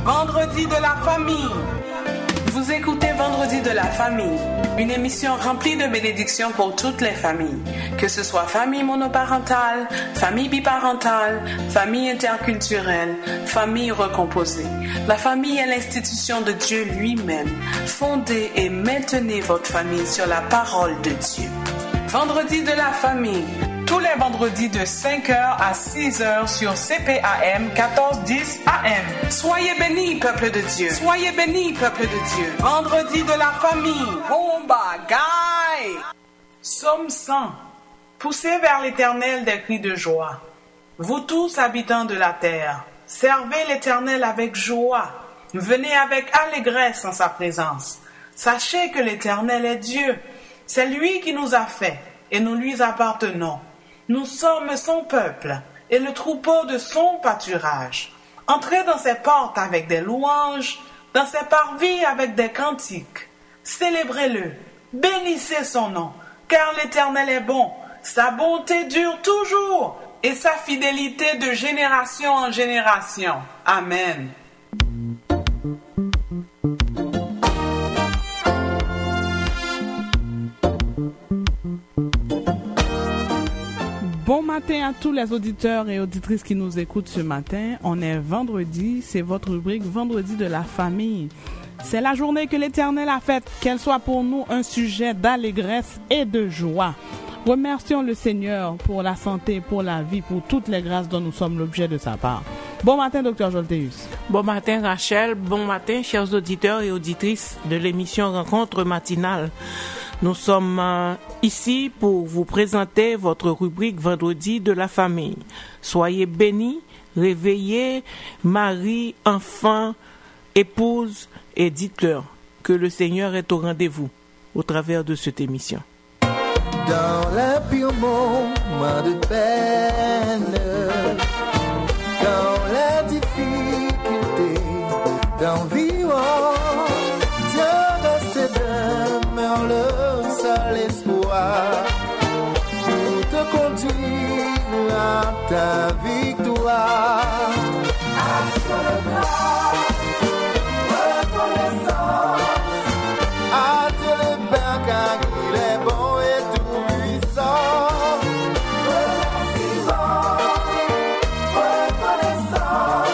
Vendredi de la famille. Vous écoutez Vendredi de la famille, une émission remplie de bénédictions pour toutes les familles, que ce soit famille monoparentale, famille biparentale, famille interculturelle, famille recomposée. La famille est l'institution de Dieu lui-même. Fondez et maintenez votre famille sur la parole de Dieu. Vendredi de la famille, tous les vendredis de 5h à 6h sur CPAM 1410 AM. Soyez bénis, peuple de Dieu. Soyez bénis, peuple de Dieu. Vendredi de la famille. Bon bagaille. Psaume 100. Poussez vers l'Éternel des cris de joie. Vous tous, habitants de la terre, servez l'Éternel avec joie. Venez avec allégresse en sa présence. Sachez que l'Éternel est Dieu. C'est lui qui nous a fait et nous lui appartenons. Nous sommes son peuple et le troupeau de son pâturage. Entrez dans ses portes avec des louanges, dans ses parvis avec des cantiques. Célébrez-le, bénissez son nom, car l'Éternel est bon. Sa bonté dure toujours et sa fidélité de génération en génération. Amen. Bon matin à tous les auditeurs et auditrices qui nous écoutent ce matin. On est vendredi, c'est votre rubrique Vendredi de la famille. C'est la journée que l'Éternel a faite, qu'elle soit pour nous un sujet d'allégresse et de joie. Remercions le Seigneur pour la santé, pour la vie, pour toutes les grâces dont nous sommes l'objet de sa part. Bon matin, Dr Jolteus. Bon matin, Rachel. Bon matin, chers auditeurs et auditrices de l'émission Rencontre matinale. Nous sommes ici pour vous présenter votre rubrique Vendredi de la famille. Soyez bénis, réveillez, mari, enfant, épouse et dites-leur que le Seigneur est au rendez-vous au travers de cette émission. Dans les pires moments de peine, dans les difficultés d'environ, Dieu reste demeure le seul espoir pour te conduire à ta victoire. À ce bras, reconnaissance, à Dieu le Père car il est bon et tout puissant. Remerciement, reconnaissance,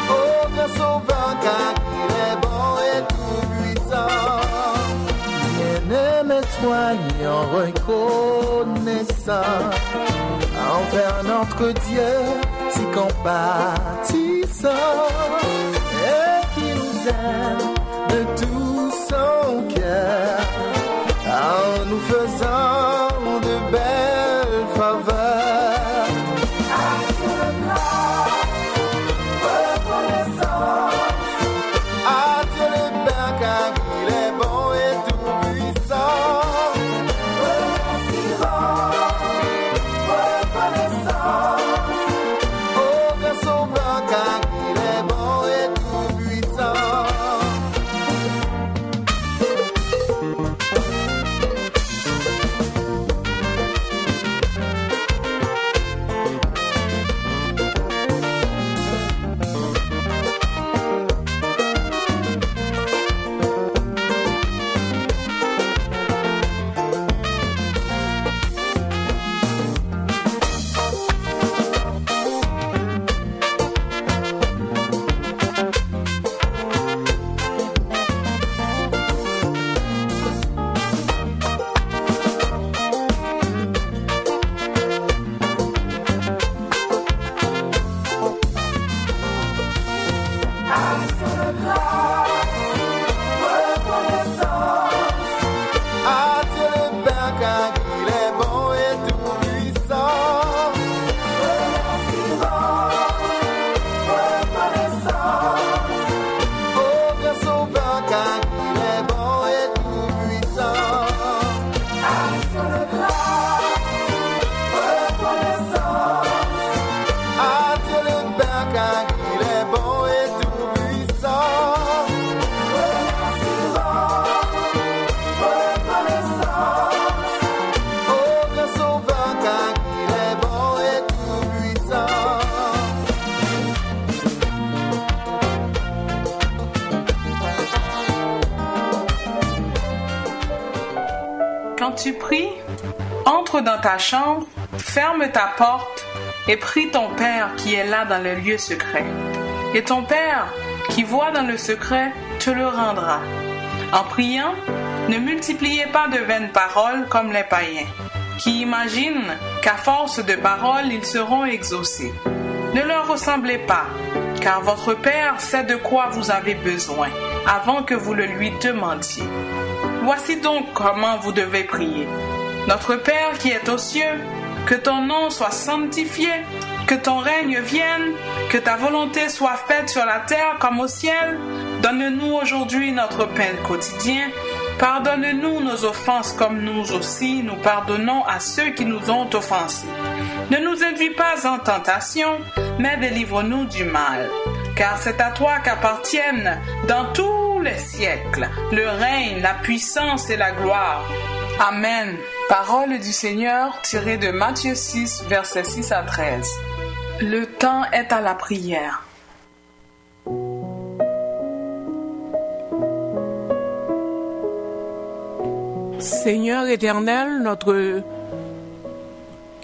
au grand sauveur car il est bon et tout puissant. Bien-aimé, soyons reconnaissants envers notre Dieu si compatissant et qui nous aime de tout son cœur en nous faisant de belles faveurs. À ce grâce, reconnaissance, à Dieu le Père car il est bon et tout puissant. Remerciement, reconnaissance, au grand sauveur car il est bon et tout puissant. car il est bon et tout puissant. tu pries, entre dans ta chambre, ferme ta porte et prie ton Père qui est là dans le lieu secret. Et ton Père qui voit dans le secret te le rendra. En priant, ne multipliez pas de vaines paroles comme les païens, qui imaginent qu'à force de paroles ils seront exaucés. Ne leur ressemblez pas, car votre Père sait de quoi vous avez besoin, avant que vous le lui demandiez. Voici donc comment vous devez prier. Notre Père qui est aux cieux, que ton nom soit sanctifié, que ton règne vienne, que ta volonté soit faite sur la terre comme au ciel. Donne-nous aujourd'hui notre pain quotidien. Pardonne-nous nos offenses comme nous aussi nous pardonnons à ceux qui nous ont offensés. Ne nous induis pas en tentation, mais délivre-nous du mal. Car c'est à toi qu'appartiennent dans tous les siècles le règne, la puissance et la gloire. Amen. Parole du Seigneur tirée de Matthieu 6, versets 6 à 13. Le temps est à la prière. Seigneur éternel, notre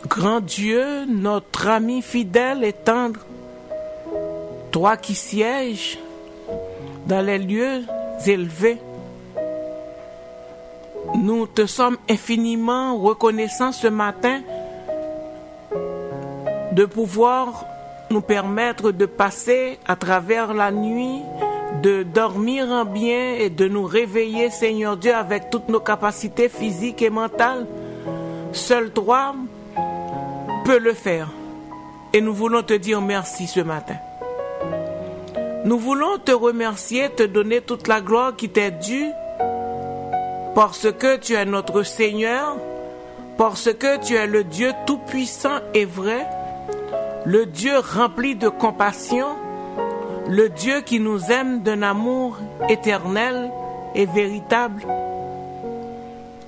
grand Dieu, notre ami fidèle et tendre, toi qui sièges dans les lieux élevés, nous te sommes infiniment reconnaissants ce matin de pouvoir nous permettre de passer à travers la nuit, de dormir en bien et de nous réveiller, Seigneur Dieu, avec toutes nos capacités physiques et mentales. Seul toi peux le faire. Et nous voulons te dire merci ce matin. Nous voulons te remercier, te donner toute la gloire qui t'est due, parce que tu es notre Seigneur, parce que tu es le Dieu tout-puissant et vrai, le Dieu rempli de compassion, le Dieu qui nous aime d'un amour éternel et véritable.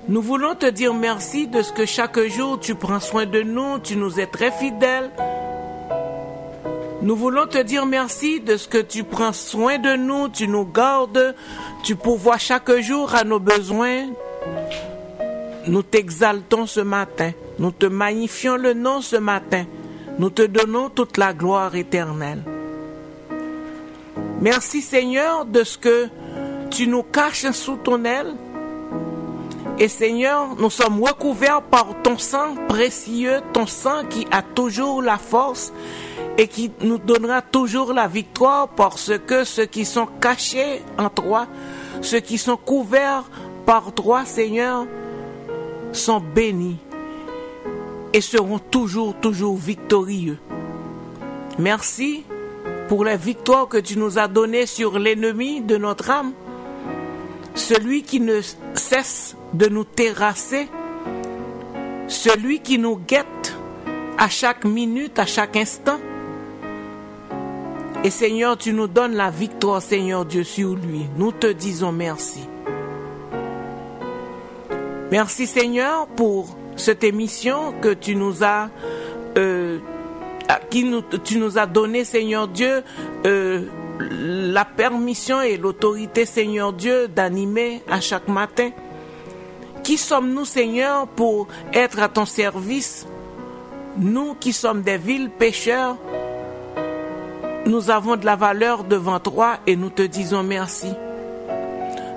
Nous voulons te dire merci de ce que chaque jour tu prends soin de nous, tu nous es très fidèle. Nous voulons te dire merci de ce que tu prends soin de nous, tu nous gardes, tu pourvois chaque jour à nos besoins. Nous t'exaltons ce matin, nous te magnifions le nom ce matin, nous te donnons toute la gloire éternelle. Merci Seigneur de ce que tu nous caches sous ton aile. Et Seigneur, nous sommes recouverts par ton sang précieux, ton sang qui a toujours la force et qui nous donnera toujours la victoire, parce que ceux qui sont cachés en toi, ceux qui sont couverts par toi, Seigneur, sont bénis et seront toujours victorieux. Merci pour les victoires que tu nous as données sur l'ennemi de notre âme, celui qui ne cesse de nous terrasser, celui qui nous guette à chaque minute, à chaque instant. Et Seigneur, tu nous donnes la victoire, Seigneur Dieu, sur lui. Nous te disons merci. Merci Seigneur pour cette émission que tu nous as tu nous as donné, Seigneur Dieu, la permission et l'autorité, Seigneur Dieu, d'animer à chaque matin. Qui sommes-nous, Seigneur, pour être à ton service? Nous qui sommes des vils pécheurs, nous avons de la valeur devant toi et nous te disons merci.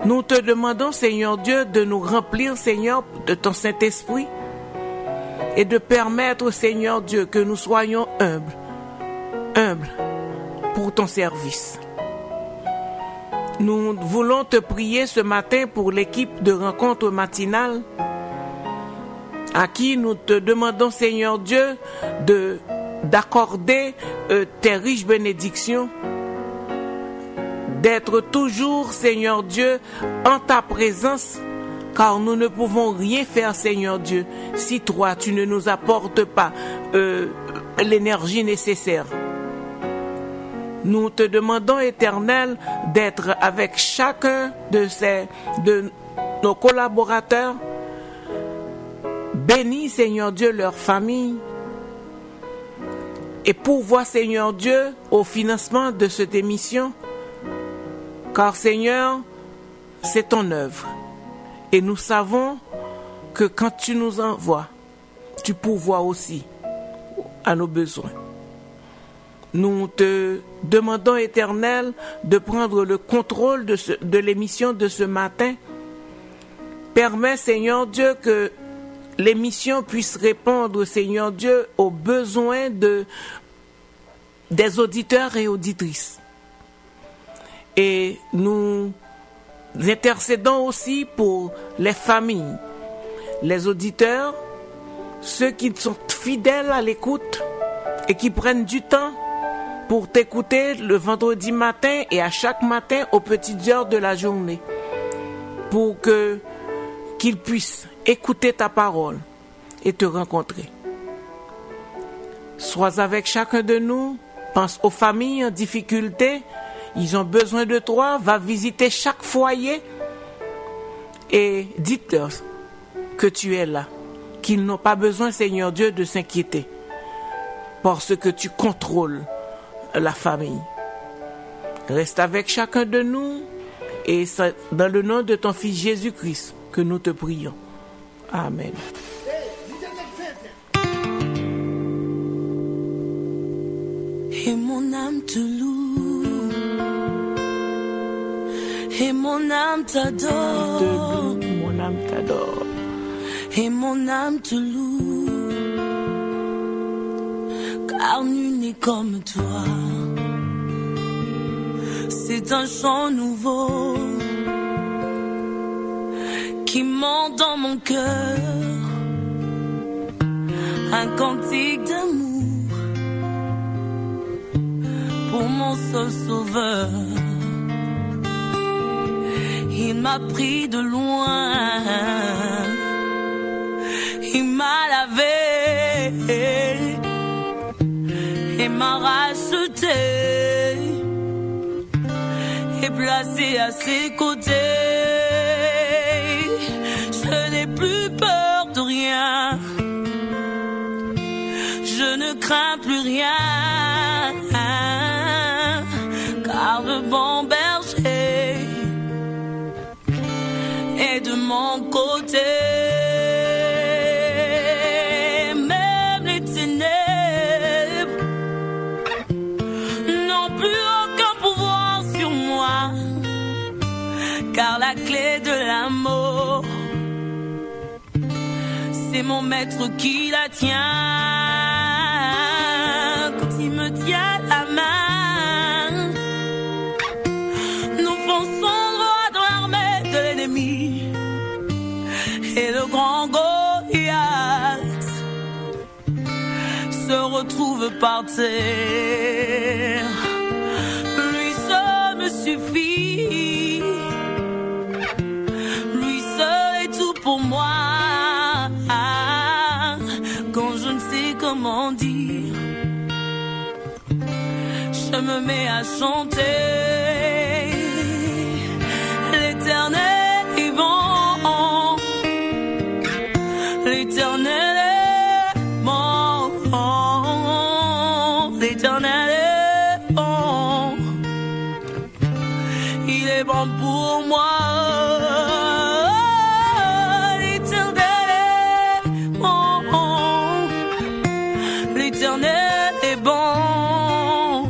Nous te demandons, Seigneur Dieu, de nous remplir, Seigneur, de ton Saint-Esprit et de permettre, Seigneur Dieu, que nous soyons humbles pour ton service. Nous voulons te prier ce matin pour l'équipe de rencontre matinale à qui nous te demandons, Seigneur Dieu, d'accorder tes riches bénédictions, d'être toujours, Seigneur Dieu, en ta présence, car nous ne pouvons rien faire, Seigneur Dieu, si toi, tu ne nous apportes pas l'énergie nécessaire. Nous te demandons, Éternel, d'être avec chacun de nos collaborateurs. Bénis, Seigneur Dieu, leur famille. Et pourvois, Seigneur Dieu, au financement de cette émission. Car, Seigneur, c'est ton œuvre. Et nous savons que quand tu nous envoies, tu pourvois aussi à nos besoins. Nous te demandons, Éternel, de prendre le contrôle de l'émission de ce matin. Permets, Seigneur Dieu, que l'émission puisse répondre, Seigneur Dieu, aux besoins des auditeurs et auditrices. Et nous intercédons aussi pour les familles, les auditeurs, ceux qui sont fidèles à l'écoute et qui prennent du temps pour t'écouter le vendredi matin et à chaque matin aux petites heures de la journée, pour qu'ils puissent écouter ta parole et te rencontrer. Sois avec chacun de nous, pense aux familles en difficulté, ils ont besoin de toi, va visiter chaque foyer et dites-leur que tu es là, qu'ils n'ont pas besoin, Seigneur Dieu, de s'inquiéter, parce que tu contrôles la famille. Reste avec chacun de nous et c'est dans le nom de ton Fils Jésus-Christ que nous te prions. Amen. Et mon âme te loue, et mon âme t'adore, Mon âme t'adore. et mon âme te loue, car nul n'est comme toi. C'est un chant nouveau qui monte dans mon cœur, un cantique d'amour pour mon seul sauveur. Il m'a pris de loin, il m'a lavé et m'a racheté et placé à ses côtés. Je n'ai plus peur de rien, je ne crains plus rien, car le bon berger est de mon côté. Même les ténèbres n'ont plus aucun pouvoir sur moi, car la clé de l'amour, c'est mon maître qui la tient. Quand il me tient la main, nous fonçons droit dans l'armée de l'ennemi. Et le grand Goliath se retrouve par terre. Lui seul me suffit, lui seul est tout pour moi. Quand je ne sais comment dire, je me mets à chanter. L'Éternel est bon, l'Éternel est bon, l'Éternel est bon, il est bon pour moi. L'Éternel est bon,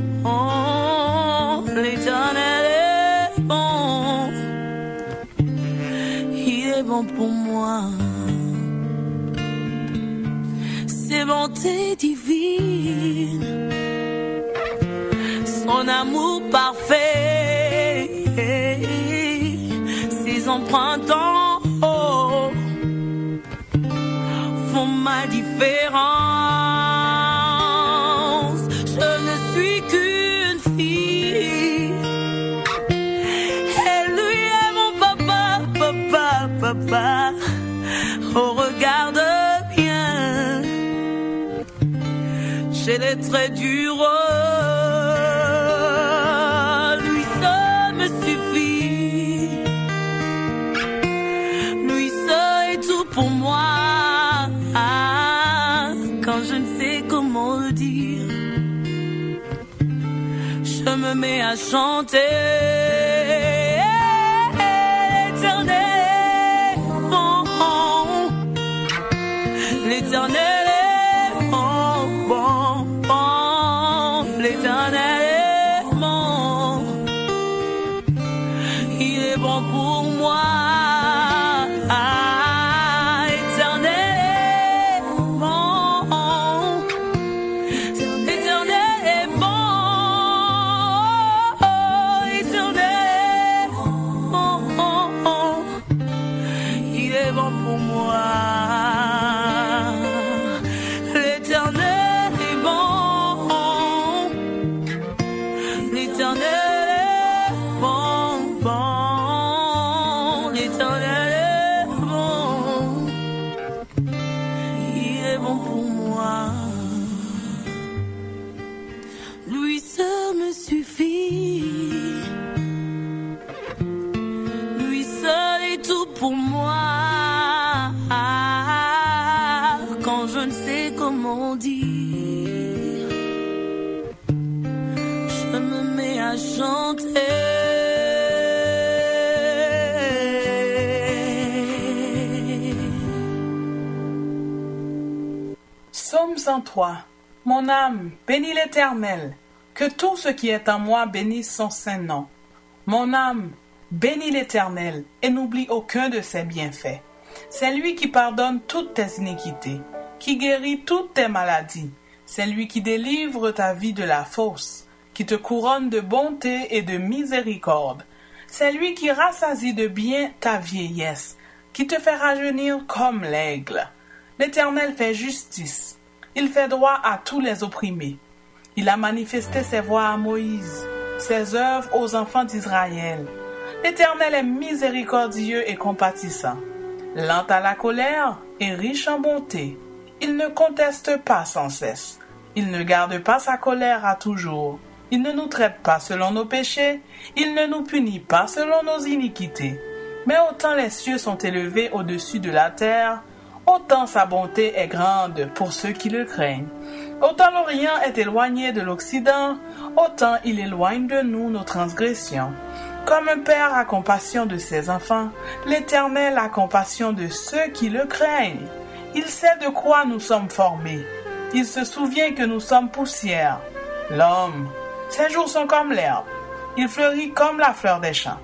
l'Éternel est bon, il est bon pour moi. Ses bontés divines, son amour parfait, ses empreintes en haut font ma différence. Papa, oh regarde bien, j'ai les traits du roi, lui seul me suffit, lui seul est tout pour moi. Quand je ne sais comment le dire, je me mets à chanter. bon pour moi. Éternel est bon. Éternel est bon. Éternel est bon. Il est bon pour moi. L'éternel est bon. L'éternel est bon, bon. L'éternel est bon. Il est bon pour moi. Lui seul me suffit. Lui seul est tout pour moi. Quand je ne sais comment dire, je me mets à chanter. Psaume 103. Mon âme, bénis l'Éternel. Que tout ce qui est en moi bénisse son saint nom. Mon âme, bénis l'Éternel et n'oublie aucun de ses bienfaits. C'est lui qui pardonne toutes tes iniquités, qui guérit toutes tes maladies. C'est lui qui délivre ta vie de la fosse, qui te couronne de bonté et de miséricorde. C'est lui qui rassasie de bien ta vieillesse, qui te fait rajeunir comme l'aigle. L'Éternel fait justice. Il fait droit à tous les opprimés. Il a manifesté ses voies à Moïse, ses œuvres aux enfants d'Israël. L'Éternel est miséricordieux et compatissant, lent à la colère et riche en bonté. Il ne conteste pas sans cesse. Il ne garde pas sa colère à toujours. Il ne nous traite pas selon nos péchés. Il ne nous punit pas selon nos iniquités. Mais autant les cieux sont élevés au-dessus de la terre, autant sa bonté est grande pour ceux qui le craignent. Autant l'Orient est éloigné de l'Occident, autant il éloigne de nous nos transgressions. Comme un père a compassion de ses enfants, l'Éternel a compassion de ceux qui le craignent. Il sait de quoi nous sommes formés. Il se souvient que nous sommes poussière. L'homme, ses jours sont comme l'herbe. Il fleurit comme la fleur des champs.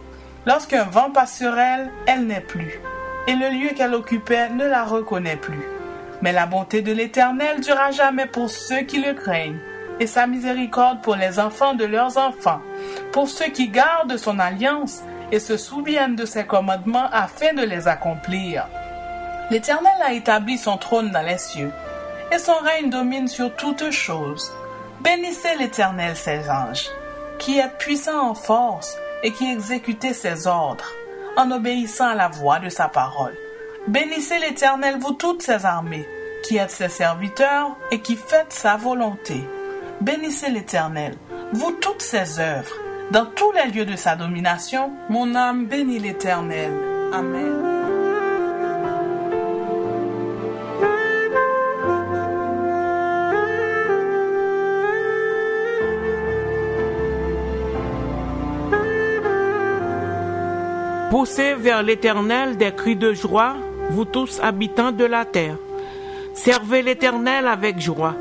Lorsqu'un vent passe sur elle, elle n'est plus. Et le lieu qu'elle occupait ne la reconnaît plus. Mais la bonté de l'Éternel durera jamais pour ceux qui le craignent, et sa miséricorde pour les enfants de leurs enfants, pour ceux qui gardent son alliance et se souviennent de ses commandements afin de les accomplir. L'Éternel a établi son trône dans les cieux, et son règne domine sur toutes choses. Bénissez l'Éternel, ses anges, qui est puissant en force et qui exécute ses ordres, en obéissant à la voix de sa parole. Bénissez l'Éternel, vous toutes ses armées, qui êtes ses serviteurs et qui faites sa volonté. Bénissez l'Éternel, vous toutes ses œuvres, dans tous les lieux de sa domination. Mon âme bénit l'Éternel. Amen. Poussez vers l'Éternel des cris de joie, vous tous habitants de la terre. Servez l'Éternel avec joie.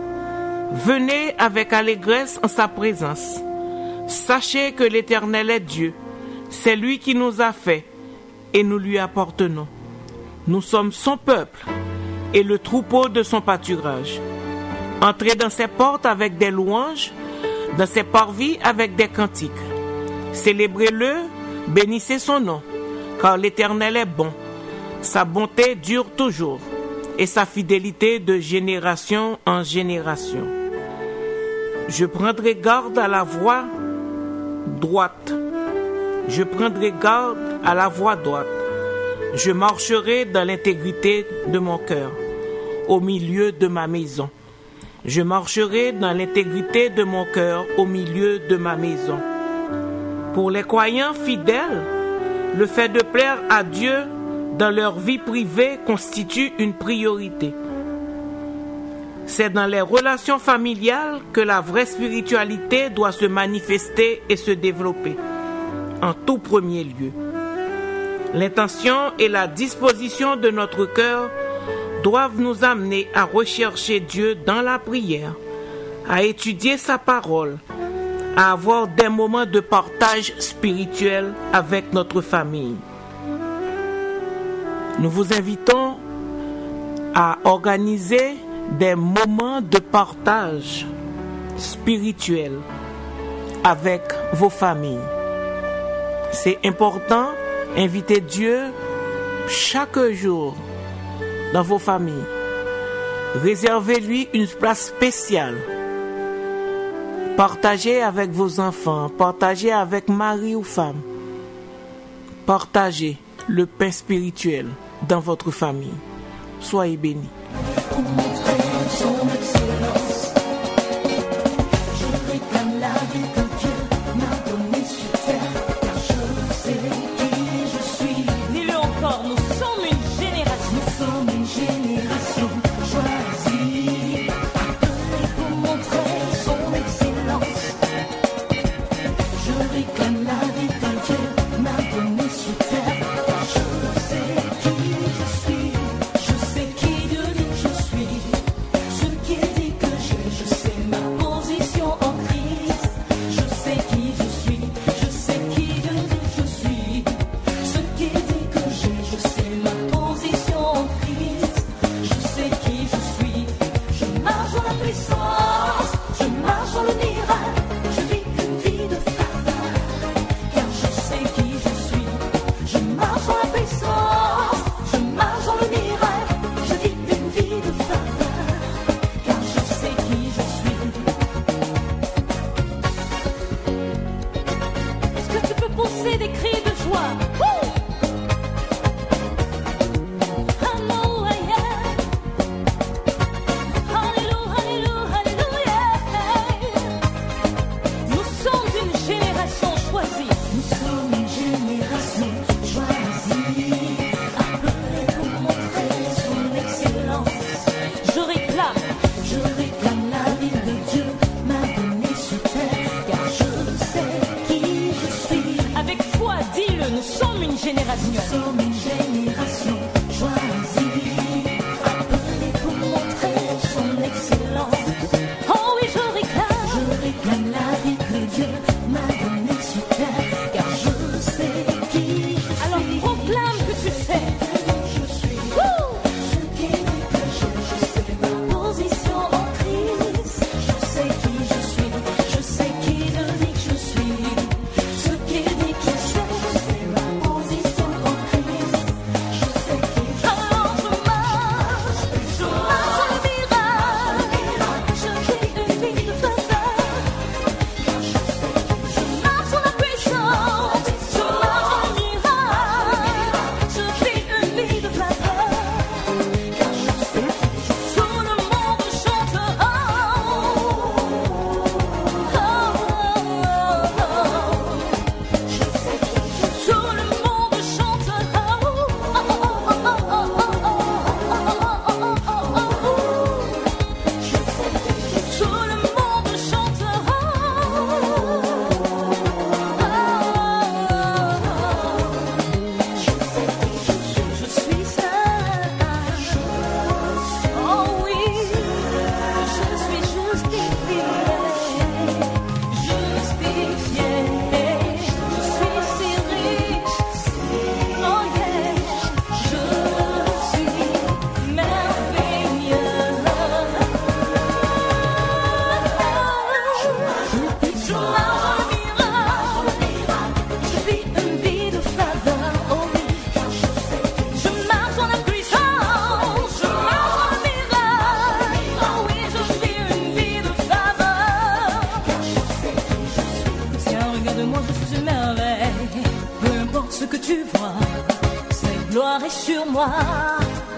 Venez avec allégresse en sa présence. Sachez que l'Éternel est Dieu. C'est lui qui nous a fait et nous lui appartenons. Nous sommes son peuple et le troupeau de son pâturage. Entrez dans ses portes avec des louanges, dans ses parvis avec des cantiques. Célébrez-le, bénissez son nom, car l'Éternel est bon. Sa bonté dure toujours, et sa fidélité de génération en génération. Je prendrai garde à la voie droite. Je prendrai garde à la voie droite. Je marcherai dans l'intégrité de mon cœur, au milieu de ma maison. Je marcherai dans l'intégrité de mon cœur, au milieu de ma maison. Pour les croyants fidèles, le fait de plaire à Dieu dans leur vie privée constitue une priorité. C'est dans les relations familiales que la vraie spiritualité doit se manifester et se développer, en tout premier lieu. L'intention et la disposition de notre cœur doivent nous amener à rechercher Dieu dans la prière, à étudier sa parole, à avoir des moments de partage spirituel avec notre famille. Nous vous invitons à organiser des moments de partage spirituel avec vos familles. C'est important, invitez Dieu chaque jour dans vos familles. Réservez-lui une place spéciale. Partagez avec vos enfants, partagez avec mari ou femme. Partagez le pain spirituel dans votre famille. Soyez bénis.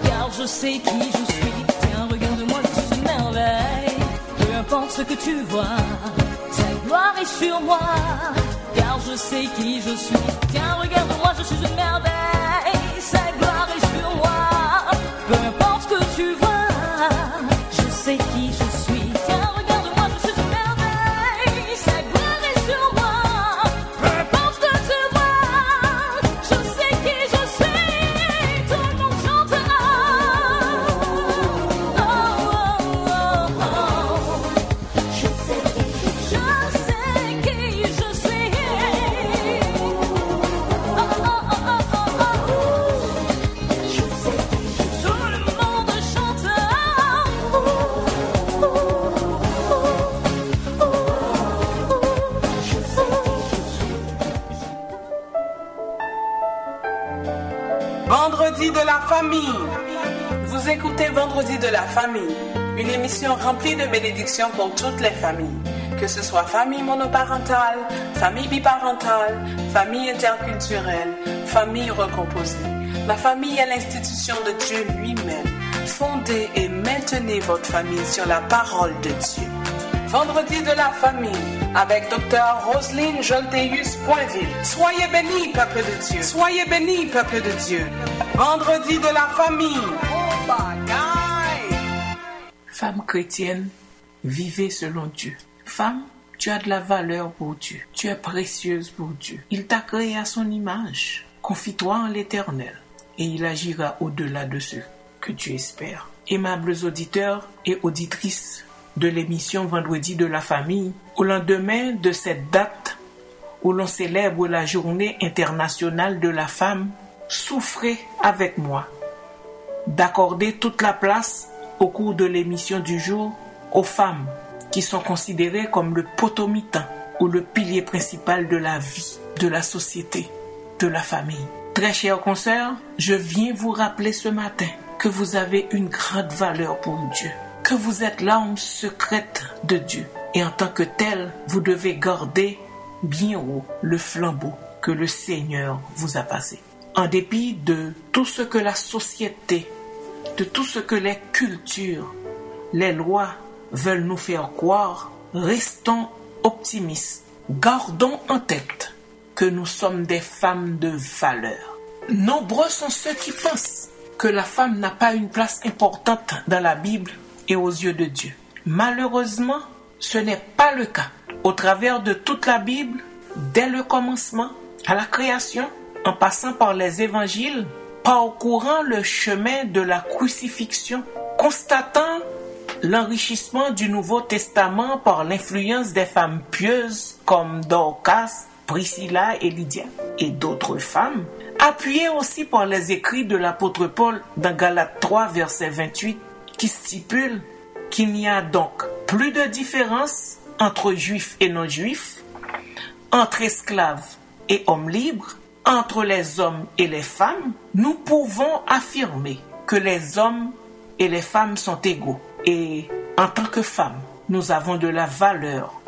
Car je sais qui je suis. Tiens, regarde-moi, je suis une merveille. Peu importe ce que tu vois, sa gloire est sur moi. Car je sais qui je suis. Tiens, regarde-moi, je suis une merveille. Sa gloire est sur moi. Peu importe ce que tu vois, je sais qui je suis. Tiens, regarde-moi, je suis une merveille. Sa gloire est sur moi. Peu importe ce que tu vois, je sais qui je suis. Je sais qui Vendredi de la famille. Vous écoutez Vendredi de la famille, une émission remplie de bénédictions pour toutes les familles, que ce soit famille monoparentale, famille biparentale, famille interculturelle, famille recomposée. La famille est l'institution de Dieu lui-même. Fondez et maintenez votre famille sur la parole de Dieu. Vendredi de la famille avec Dr. Roselyne Jolteus-Poinville. Soyez bénis, peuple de Dieu. Soyez bénis, peuple de Dieu. Vendredi de la famille. Oh bagaille! Femme chrétienne, vivez selon Dieu. Femme, tu as de la valeur pour Dieu. Tu es précieuse pour Dieu. Il t'a créé à son image. Confie-toi en l'Éternel et il agira au-delà de ce que tu espères. Aimables auditeurs et auditrices de l'émission Vendredi de la famille, au lendemain de cette date où l'on célèbre la Journée internationale de la femme, souffrez avec moi d'accorder toute la place au cours de l'émission du jour aux femmes qui sont considérées comme le potomitan ou le pilier principal de la vie, de la société, de la famille. Très chères consoeurs, je viens vous rappeler ce matin que vous avez une grande valeur pour Dieu, que vous êtes l'âme secrète de Dieu. Et en tant que tel, vous devez garder bien haut le flambeau que le Seigneur vous a passé. En dépit de tout ce que la société, de tout ce que les cultures, les lois veulent nous faire croire, restons optimistes. Gardons en tête que nous sommes des femmes de valeur. Nombreux sont ceux qui pensent que la femme n'a pas une place importante dans la Bible et aux yeux de Dieu. Malheureusement, ce n'est pas le cas. Au travers de toute la Bible, dès le commencement, à la création, en passant par les évangiles, parcourant le chemin de la crucifixion, constatant l'enrichissement du Nouveau Testament par l'influence des femmes pieuses comme Dorcas, Priscilla et Lydia et d'autres femmes, appuyées aussi par les écrits de l'apôtre Paul dans Galates 3, verset 28, qui stipule qu'il n'y a donc plus de différence entre juifs et non-juifs, entre esclaves et hommes libres, entre les hommes et les femmes, nous pouvons affirmer que les hommes et les femmes sont égaux. Et en tant que femmes, nous avons de la valeur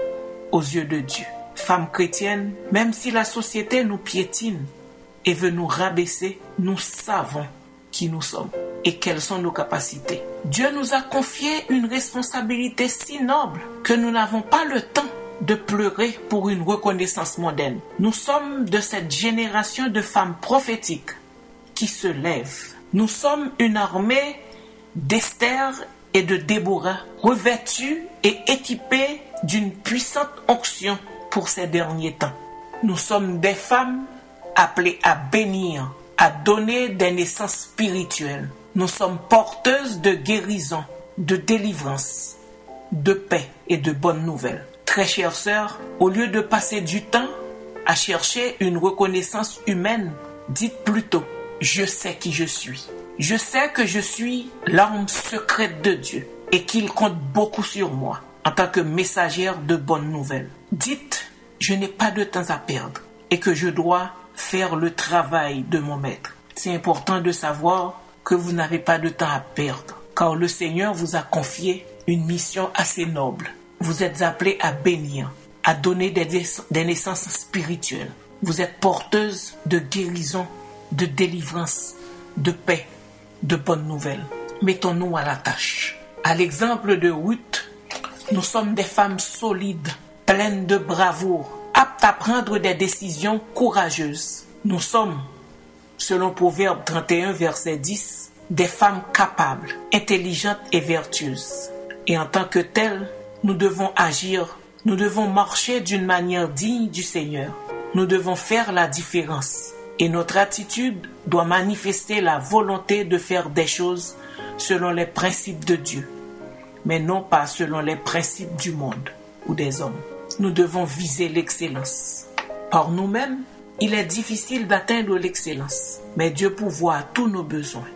aux yeux de Dieu. Femmes chrétiennes, même si la société nous piétine et veut nous rabaisser, nous savons qui nous sommes et quelles sont nos capacités. Dieu nous a confié une responsabilité si noble que nous n'avons pas le temps de pleurer pour une reconnaissance mondaine. Nous sommes de cette génération de femmes prophétiques qui se lèvent. Nous sommes une armée d'Esther et de Déborah, revêtues et équipées d'une puissante onction pour ces derniers temps. Nous sommes des femmes appelées à bénir, à donner des naissances spirituelles. Nous sommes porteuses de guérison, de délivrance, de paix et de bonnes nouvelles. Très chères sœurs, au lieu de passer du temps à chercher une reconnaissance humaine, dites plutôt « Je sais qui je suis ». Je sais que je suis l'âme secrète de Dieu et qu'il compte beaucoup sur moi en tant que messagère de bonnes nouvelles. Dites, je n'ai pas de temps à perdre et que je dois faire le travail de mon maître. C'est important de savoir que vous n'avez pas de temps à perdre car le Seigneur vous a confié une mission assez noble. Vous êtes appelés à bénir, à donner des naissances spirituelles. Vous êtes porteuses de guérison, de délivrance, de paix, de bonnes nouvelles. Mettons-nous à la tâche. À l'exemple de Ruth, nous sommes des femmes solides, pleines de bravoure, aptes à prendre des décisions courageuses. Nous sommes, selon Proverbe 31, verset 10, des femmes capables, intelligentes et vertueuses. Et en tant que telles, nous devons agir, nous devons marcher d'une manière digne du Seigneur. Nous devons faire la différence. Et notre attitude doit manifester la volonté de faire des choses selon les principes de Dieu, mais non pas selon les principes du monde ou des hommes. Nous devons viser l'excellence. Par nous-mêmes, il est difficile d'atteindre l'excellence, mais Dieu pourvoit à tous nos besoins.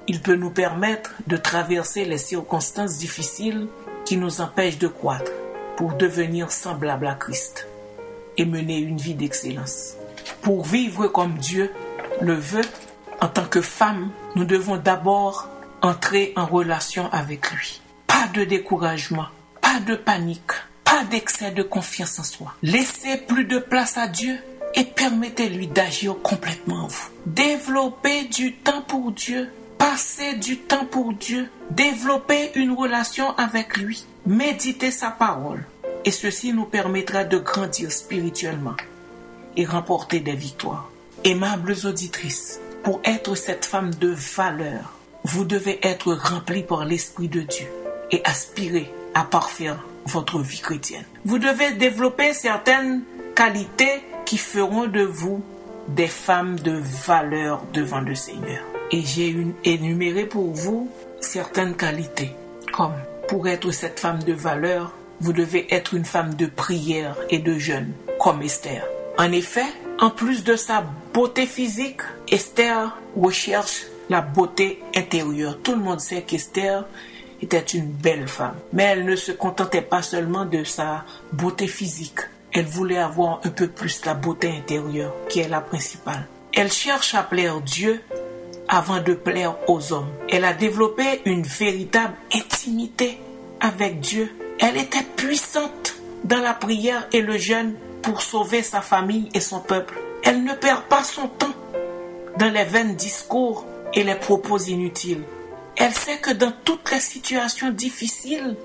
Il peut nous permettre de traverser les circonstances difficiles qui nous empêchent de croître pour devenir semblables à Christ et mener une vie d'excellence. Pour vivre comme Dieu le veut, En tant que femme, nous devons d'abord entrer en relation avec lui. Pas de découragement, pas de panique, pas d'excès de confiance en soi. Laissez plus de place à Dieu et permettez-lui d'agir complètement en vous. Développez du temps pour Dieu. Passez du temps pour Dieu. Développez une relation avec lui. Méditez sa parole. Et ceci nous permettra de grandir spirituellement et remporter des victoires. Aimables auditrices, pour être cette femme de valeur, vous devez être remplie par l'Esprit de Dieu et aspirer à parfaire votre vie chrétienne. Vous devez développer certaines qualités qui feront de vous des femmes de valeur devant le Seigneur. Et j'ai énuméré pour vous certaines qualités, comme pour être cette femme de valeur, vous devez être une femme de prière et de jeûne, comme Esther. En effet, en plus de sa beauté physique, Esther recherche la beauté intérieure. Tout le monde sait qu'Esther était une belle femme, mais elle ne se contentait pas seulement de sa beauté physique. Elle voulait avoir un peu plus la beauté intérieure, qui est la principale. Elle cherche à plaire Dieu avant de plaire aux hommes. Elle a développé une véritable intimité avec Dieu. Elle était puissante dans la prière et le jeûne pour sauver sa famille et son peuple. Elle ne perd pas son temps dans les vains discours et les propos inutiles. Elle sait que dans toutes les situations difficiles,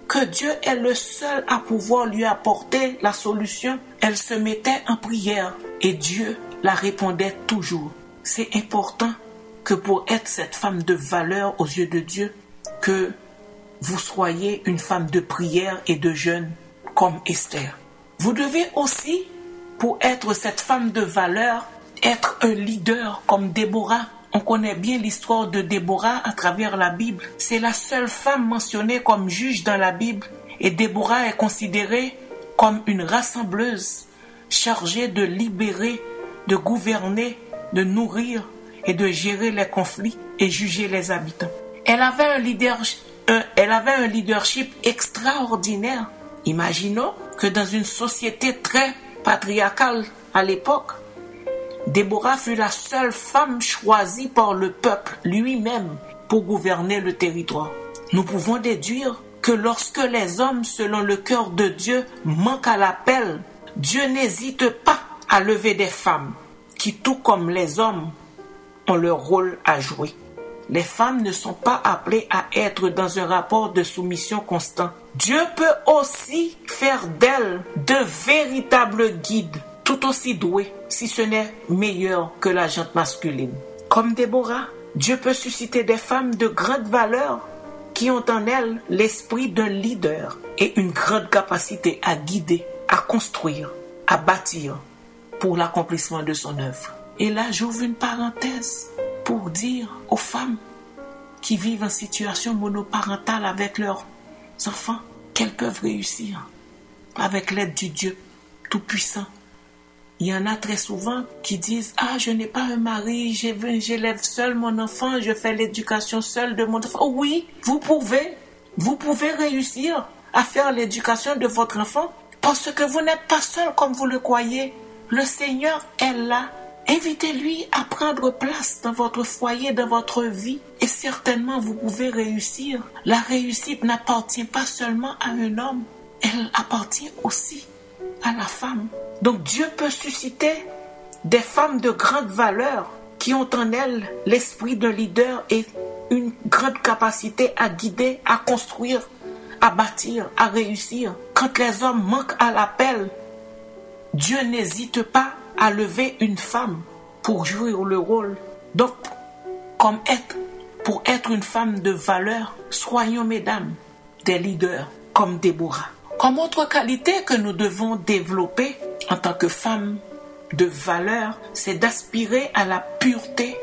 que Dieu est le seul à pouvoir lui apporter la solution. Elle se mettait en prière et Dieu la répondait toujours. C'est important que pour être cette femme de valeur aux yeux de Dieu, que vous soyez une femme de prière et de jeûne comme Esther. Vous devez aussi, pour être cette femme de valeur, être un leader comme Déborah. On connaît bien l'histoire de Déborah à travers la Bible. C'est la seule femme mentionnée comme juge dans la Bible. Et Déborah est considérée comme une rassembleuse chargée de libérer, de gouverner, de nourrir et de gérer les conflits et juger les habitants. Elle avait un leadership extraordinaire. Imaginons que dans une société très patriarcale à l'époque, Déborah fut la seule femme choisie par le peuple lui-même pour gouverner le territoire. Nous pouvons déduire que lorsque les hommes, selon le cœur de Dieu, manquent à l'appel, Dieu n'hésite pas à lever des femmes qui, tout comme les hommes, ont leur rôle à jouer. Les femmes ne sont pas appelées à être dans un rapport de soumission constant. Dieu peut aussi faire d'elles de véritables guides, tout aussi doués, si ce n'est meilleurs que la gente masculine. Comme Déborah, Dieu peut susciter des femmes de grande valeur qui ont en elles l'esprit d'un leader et une grande capacité à guider, à construire, à bâtir pour l'accomplissement de son œuvre. Et là, j'ouvre une parenthèse pour dire aux femmes qui vivent en situation monoparentale avec leurs enfants qu'elles peuvent réussir avec l'aide du Dieu Tout-Puissant. Il y en a très souvent qui disent « Ah, je n'ai pas un mari, j'élève seul mon enfant, je fais l'éducation seule de mon enfant. » Oh oui, vous pouvez réussir à faire l'éducation de votre enfant parce que vous n'êtes pas seul comme vous le croyez. Le Seigneur est là. Invitez-lui à prendre place dans votre foyer, dans votre vie. Et certainement, vous pouvez réussir. La réussite n'appartient pas seulement à un homme. Elle appartient aussi à la femme. Donc Dieu peut susciter des femmes de grande valeur qui ont en elles l'esprit d'un leader et une grande capacité à guider, à construire, à bâtir, à réussir. Quand les hommes manquent à l'appel, Dieu n'hésite pas à lever une femme pour jouer le rôle. Donc, pour être une femme de valeur, soyons, mesdames, des leaders comme Déborah. Comme autre qualité que nous devons développer en tant que femmes de valeur, c'est d'aspirer à la pureté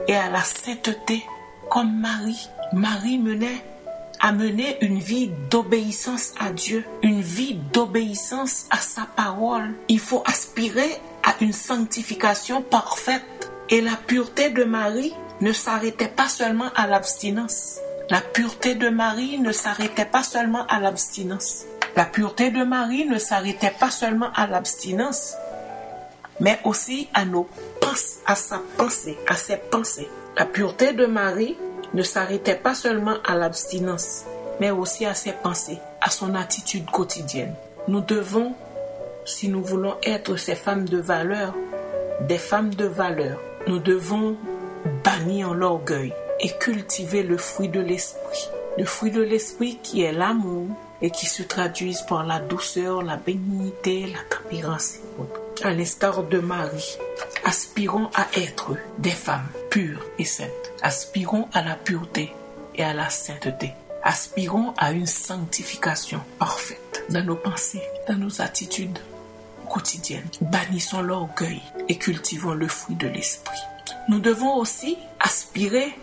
et à la sainteté comme Marie. Marie a mené une vie d'obéissance à Dieu, une vie d'obéissance à sa parole. Il faut aspirer à une sanctification parfaite. Et la pureté de Marie ne s'arrêtait pas seulement à l'abstinence. La pureté de Marie ne s'arrêtait pas seulement à l'abstinence. La pureté de Marie ne s'arrêtait pas seulement à l'abstinence, mais aussi à nos sa pensée, à ses pensées. La pureté de Marie ne s'arrêtait pas seulement à l'abstinence, mais aussi à ses pensées, à son attitude quotidienne. Nous devons, si nous voulons être ces femmes de valeur, des femmes de valeur, nous devons bannir l'orgueil et cultiver le fruit de l'esprit. Le fruit de l'esprit qui est l'amour et qui se traduit par la douceur, la bénignité, la tempérance et autres. À l'instar de Marie, aspirons à être des femmes pures et saintes. Aspirons à la pureté et à la sainteté. Aspirons à une sanctification parfaite dans nos pensées, dans nos attitudes quotidiennes. Bannissons l'orgueil et cultivons le fruit de l'esprit. Nous devons aussi aspirer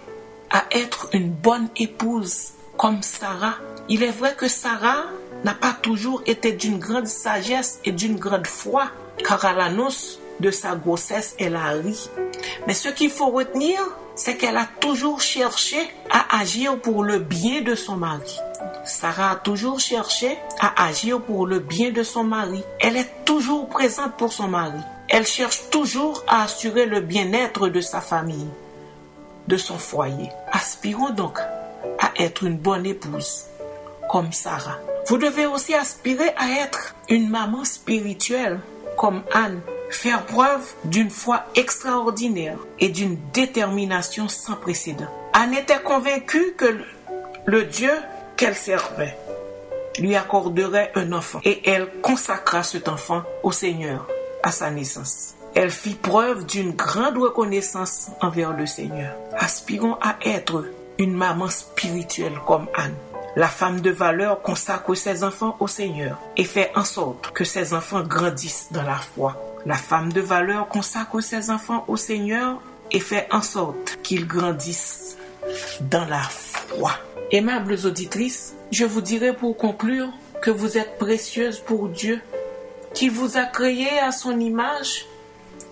à être une bonne épouse comme Sarah. Il est vrai que Sarah n'a pas toujours été d'une grande sagesse et d'une grande foi, car à l'annonce de sa grossesse, elle a ri. Mais ce qu'il faut retenir, c'est qu'elle a toujours cherché à agir pour le bien de son mari. Sarah a toujours cherché à agir pour le bien de son mari. Elle est toujours présente pour son mari. Elle cherche toujours à assurer le bien-être de sa famille, de son foyer. Aspirons donc à être une bonne épouse, comme Sarah. Vous devez aussi aspirer à être une maman spirituelle, comme Anne. Faire preuve d'une foi extraordinaire et d'une détermination sans précédent. Anne était convaincue que le Dieu qu'elle servait lui accorderait un enfant et elle consacra cet enfant au Seigneur à sa naissance. Elle fit preuve d'une grande reconnaissance envers le Seigneur. Aspirons à être une maman spirituelle comme Anne. La femme de valeur consacre ses enfants au Seigneur et fait en sorte que ses enfants grandissent dans la foi. La femme de valeur consacre ses enfants au Seigneur et fait en sorte qu'ils grandissent dans la foi. Aimables auditrices, je vous dirai pour conclure que vous êtes précieuses pour Dieu, qui vous a créé à son image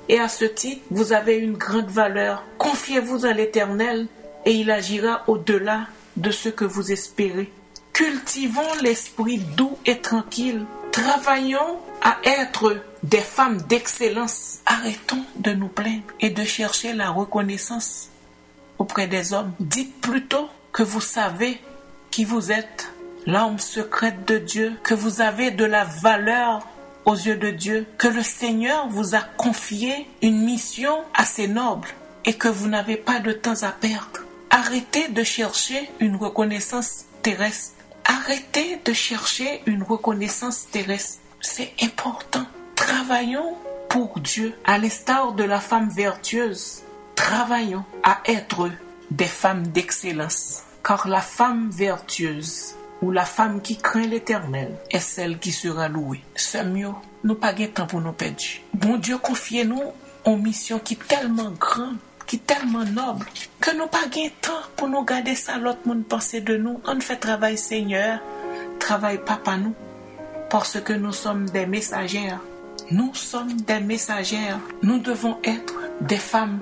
et à ce titre, vous avez une grande valeur. Confiez-vous en l'Éternel et il agira au-delà de ce que vous espérez. Cultivons l'esprit doux et tranquille. Travaillons à être des femmes d'excellence. Arrêtons de nous plaindre et de chercher la reconnaissance auprès des hommes. Dites plutôt que vous savez qui vous êtes, l'âme secrète de Dieu, que vous avez de la valeur aux yeux de Dieu, que le Seigneur vous a confié une mission assez noble et que vous n'avez pas de temps à perdre. Arrêtez de chercher une reconnaissance terrestre. Arrêtez de chercher une reconnaissance terrestre. C'est important. Travaillons pour Dieu. À l'instar de la femme vertueuse, travaillons à être des femmes d'excellence. Car la femme vertueuse ou la femme qui craint l'Éternel est celle qui sera louée. C'est mieux. Nous pas de temps pour nous perdre. Bon Dieu, confiez-nous une mission qui est tellement grande, qui est tellement noble, que nous pas de temps pour nous garder ça l'autre monde penser de nous. On fait travail Seigneur, travail Papa nous, parce que nous sommes des messagères. Nous sommes des messagères. Nous devons être des femmes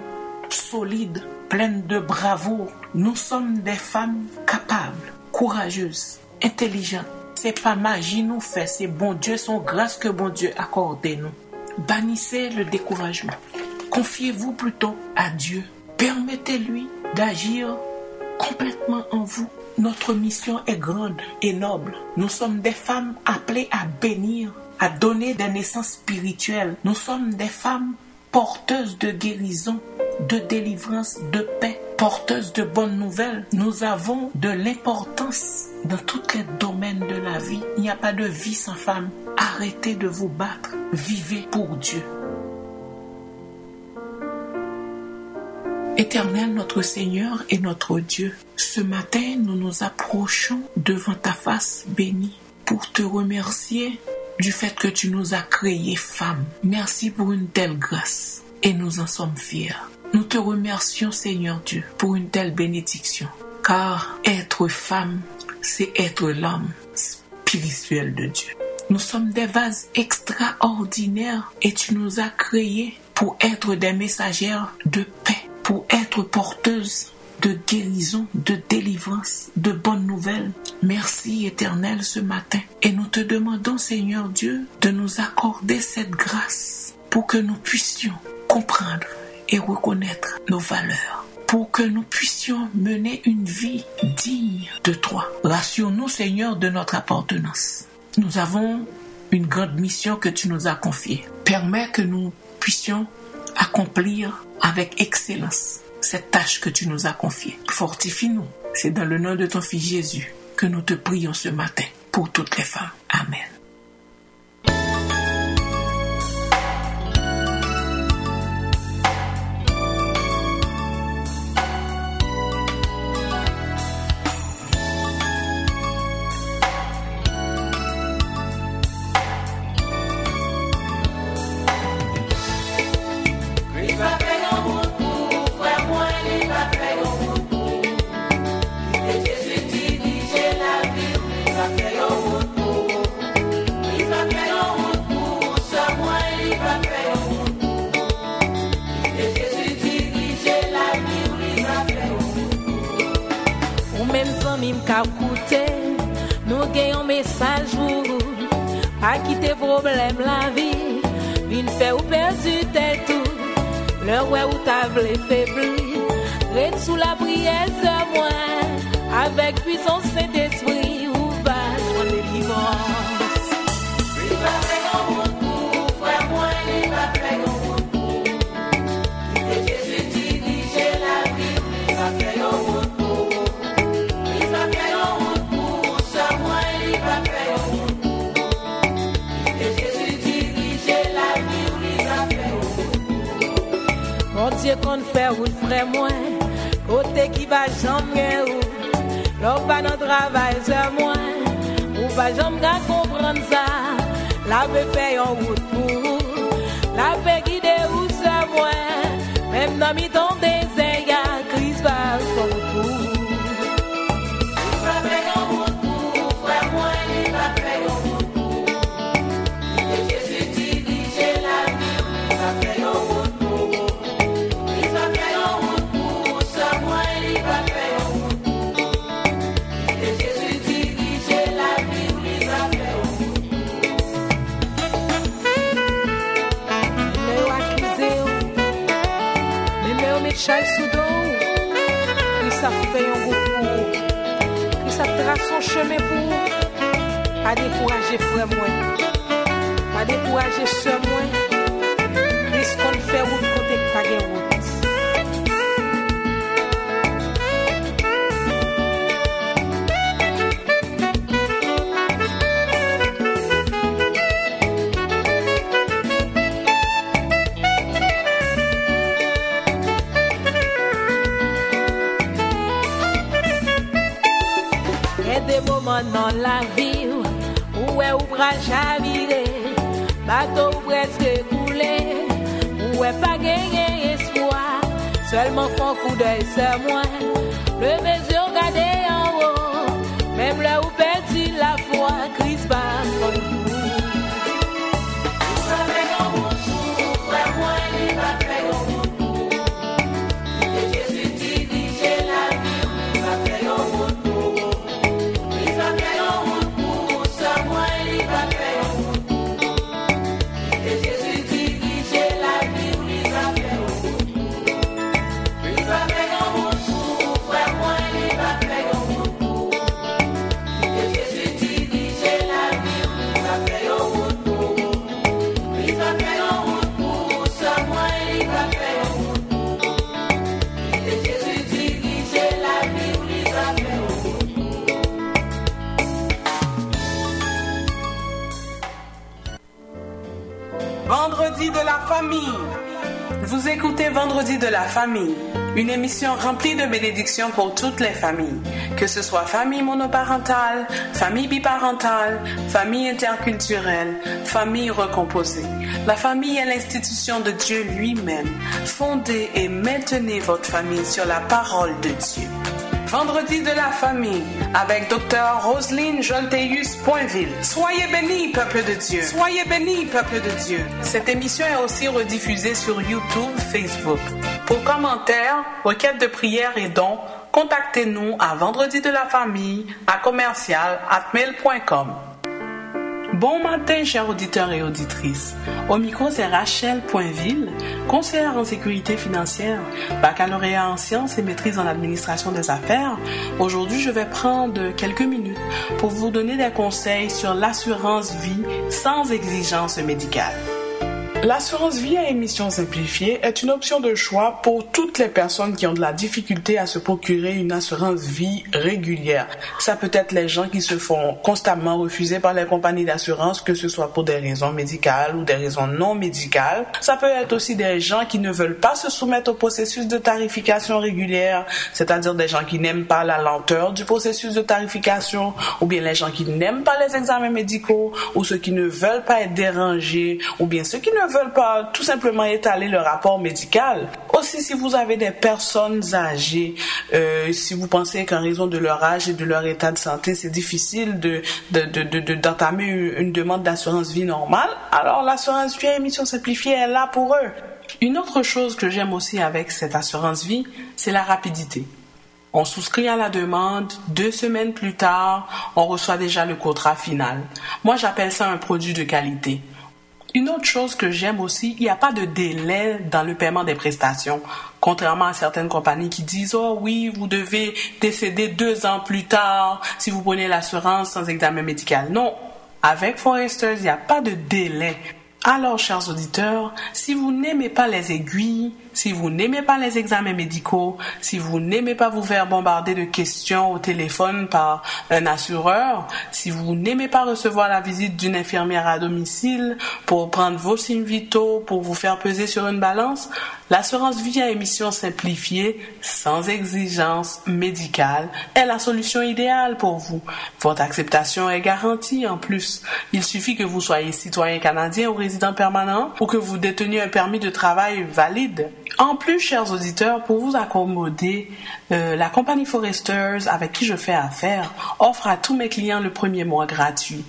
solides, pleines de bravoure. Nous sommes des femmes capables, courageuses, intelligentes. C'est pas magie nous fait, c'est bon Dieu, son grâce que bon Dieu accorde nous. Bannissez le découragement. Confiez-vous plutôt à Dieu. Permettez-lui d'agir complètement en vous. Notre mission est grande et noble. Nous sommes des femmes appelées à bénir, à donner des naissances spirituelles. Nous sommes des femmes porteuses de guérison, de délivrance, de paix, porteuses de bonnes nouvelles. Nous avons de l'importance dans tous les domaines de la vie. Il n'y a pas de vie sans femme. Arrêtez de vous battre. Vivez pour Dieu. Éternel, notre Seigneur et notre Dieu, ce matin, nous nous approchons devant ta face bénie pour te remercier du fait que tu nous as créées femmes. Merci pour une telle grâce et nous en sommes fiers. Nous te remercions, Seigneur Dieu, pour une telle bénédiction, car être femme, c'est être l'âme spirituelle de Dieu. Nous sommes des vases extraordinaires et tu nous as créés pour être des messagères de paix, pour être porteuses de guérison, de délivrance, de bonnes nouvelles. Merci Éternel ce matin. Et nous te demandons, Seigneur Dieu, de nous accorder cette grâce pour que nous puissions comprendre et reconnaître nos valeurs pour que nous puissions mener une vie digne de toi. Rassure-nous, Seigneur, de notre appartenance. Nous avons une grande mission que tu nous as confiée. Permets que nous puissions accomplir avec excellence cette tâche que tu nous as confiée. Fortifie-nous. C'est dans le nom de ton Fils Jésus que nous te prions ce matin pour toutes les femmes. Amen. Nous gagnons message pour pas quitter problème la vie, vine fait ou perdu tête tout, le ouais ou t'as voulu faiblir, reste sous la prière de moi, avec puissance Saint-Esprit ou va joindre délivrance. Il va faire un route pour frère moi, il va faire un route pour quitter Jésus diriger la vie, il va faire un route. Dieu qu'on fait route frère moi, côté qui va jamais où, l'on va notre travail sur moi, ou va jamais comprendre ça, la paix fait en route pour, la paix guider où sur moi, même dans mi temps désert, y'a Christ va pour vous. Il va faire en route pour, frère moi, il va faire en route pour, et Jésus dirige la vie, il va faire en route. Chai Soudo, qui ça fait un goût pour, qui ça trace son chemin pour, pas décourager frère moi, pas décourager soeur moi, Christ qu'on fait route côté pas de route. Dans la vie où est ou bras chaviré, bateau presque coulé, où est pas gagné espoir, seulement font coup d'œil sur moi, le mesure regardé en haut, même là où perdu la foi, Christ va pour nous. Il va faire un retour, frère moi, il va faire un retour, et Jésus dirige la vie, il va faire un retour. Vendredi de la famille. Vous écoutez Vendredi de la famille, une émission remplie de bénédictions pour toutes les familles, que ce soit famille monoparentale, famille biparentale, famille interculturelle, famille recomposée. La famille est l'institution de Dieu lui-même. Fondez et maintenez votre famille sur la parole de Dieu. Vendredi de la famille avec Dr. Roselyne Jolteus-Poinville. Soyez bénis, peuple de Dieu. Soyez bénis, peuple de Dieu. Cette émission est aussi rediffusée sur YouTube, Facebook. Pour commentaires, requêtes de prière et dons, contactez-nous à vendredi de la famille à commercial@mail.com. Bon matin, chers auditeurs et auditrices. Au micro, c'est Rachel Poinville, conseillère en sécurité financière, baccalauréat en sciences et maîtrise en administration des affaires. Aujourd'hui, je vais prendre quelques minutes pour vous donner des conseils sur l'assurance vie sans exigence médicale. L'assurance vie à émission simplifiée est une option de choix pour toutes les personnes qui ont de la difficulté à se procurer une assurance vie régulière. Ça peut être les gens qui se font constamment refuser par les compagnies d'assurance, que ce soit pour des raisons médicales ou des raisons non médicales. Ça peut être aussi des gens qui ne veulent pas se soumettre au processus de tarification régulière, c'est-à-dire des gens qui n'aiment pas la lenteur du processus de tarification, ou bien les gens qui n'aiment pas les examens médicaux, ou ceux qui ne veulent pas être dérangés, ou bien ceux qui ne veulent pas tout simplement étaler le rapport médical. Aussi, si vous avez des personnes âgées, si vous pensez qu'en raison de leur âge et de leur état de santé, c'est difficile d'entamer une demande d'assurance vie normale, alors l'assurance vie à émission simplifiée est là pour eux. Une autre chose que j'aime aussi avec cette assurance vie, c'est la rapidité. On souscrit à la demande, 2 semaines plus tard, on reçoit déjà le contrat final. Moi, j'appelle ça un produit de qualité. Une autre chose que j'aime aussi, il n'y a pas de délai dans le paiement des prestations. Contrairement à certaines compagnies qui disent « Oh oui, vous devez décéder 2 ans plus tard si vous prenez l'assurance sans examen médical. » Non, avec Foresters, il n'y a pas de délai. Alors, chers auditeurs, si vous n'aimez pas les aiguilles, si vous n'aimez pas les examens médicaux, si vous n'aimez pas vous faire bombarder de questions au téléphone par un assureur, si vous n'aimez pas recevoir la visite d'une infirmière à domicile pour prendre vos signes vitaux, pour vous faire peser sur une balance, l'assurance vie à émission simplifiée, sans exigence médicale, est la solution idéale pour vous. Votre acceptation est garantie en plus. Il suffit que vous soyez citoyen canadien ou résident permanent ou que vous déteniez un permis de travail valide. En plus, chers auditeurs, pour vous accommoder, la compagnie Foresters, avec qui je fais affaire, offre à tous mes clients le 1er mois gratuit.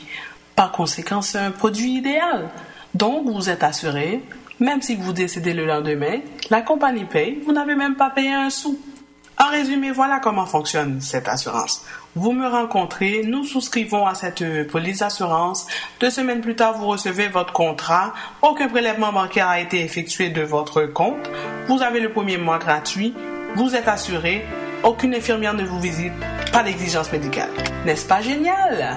Par conséquent, c'est un produit idéal. Donc, vous êtes assuré, même si vous décédez le lendemain, la compagnie paye, vous n'avez même pas payé un sou. En résumé, voilà comment fonctionne cette assurance. Vous me rencontrez, nous souscrivons à cette police d'assurance. 2 semaines plus tard, vous recevez votre contrat. Aucun prélèvement bancaire a été effectué de votre compte. Vous avez le 1er mois gratuit. Vous êtes assuré. Aucune infirmière ne vous visite. Pas d'exigence médicale. N'est-ce pas génial?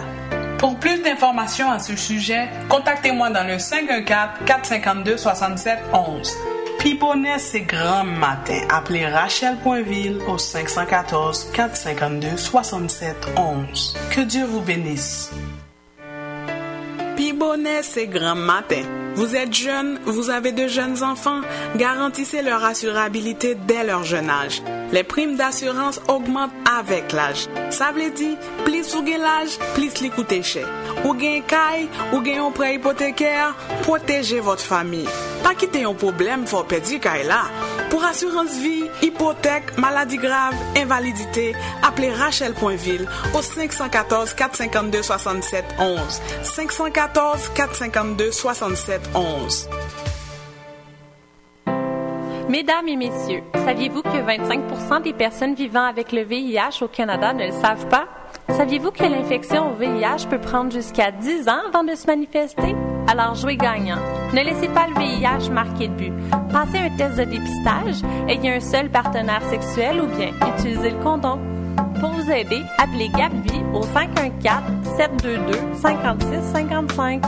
Pour plus d'informations à ce sujet, contactez-moi dans le 514-452-6711. Pibonnet, c'est grand matin. Appelez Rachel Poinville au 514-452-6711. Que Dieu vous bénisse. Pibonnet, c'est grand matin. Vous êtes jeune, vous avez de jeunes enfants, garantissez leur assurabilité dès leur jeune âge. Les primes d'assurance augmentent avec l'âge. Ça veut dire, plus vous avez l'âge, plus les coûtent cher. Ou gain caille, ou gain un prêt hypothécaire, protégez votre famille. Pas quitter un problème, faut perdre caille là. Pour assurance vie, hypothèque, maladie grave, invalidité, appelez Rachel Poinville au 514-452-6711. 514-452-6711. Mesdames et messieurs, saviez-vous que 25% des personnes vivant avec le VIH au Canada ne le savent pas? Saviez-vous que l'infection au VIH peut prendre jusqu'à 10 ans avant de se manifester? Alors jouez gagnant. Ne laissez pas le VIH marquer de but. Passez un test de dépistage, ayez un seul partenaire sexuel ou bien utilisez le condom. Pour vous aider, appelez GAPVI au 514-722-5655.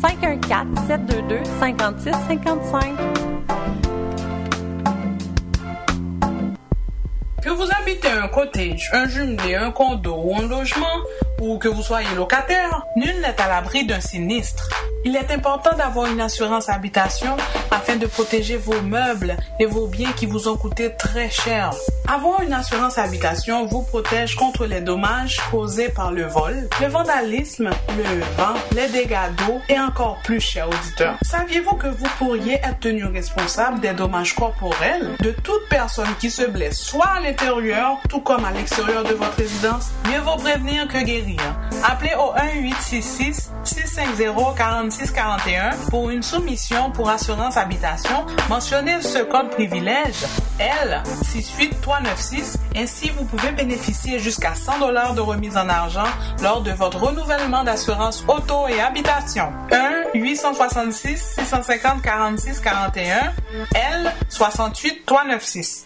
514-722-5655. Que vous habitez un cottage, un jumelé, un condo ou un logement, ou que vous soyez locataire, nul n'est à l'abri d'un sinistre. Il est important d'avoir une assurance habitation afin de protéger vos meubles et vos biens qui vous ont coûté très cher. Avoir une assurance habitation vous protège contre les dommages causés par le vol, le vandalisme, le vent, les dégâts d'eau et encore plus, chers auditeurs. Saviez-vous que vous pourriez être tenu responsable des dommages corporels de toute personne qui se blesse soit à l'intérieur, tout comme à l'extérieur de votre résidence? Mieux vaut prévenir que guérir. écrire. Appelez au 1-866-650-4641 pour une soumission pour assurance habitation. Mentionnez ce code privilège L68396. Ainsi, vous pouvez bénéficier jusqu'à $100 de remise en argent lors de votre renouvellement d'assurance auto et habitation. 1-866-650-4641 L68396.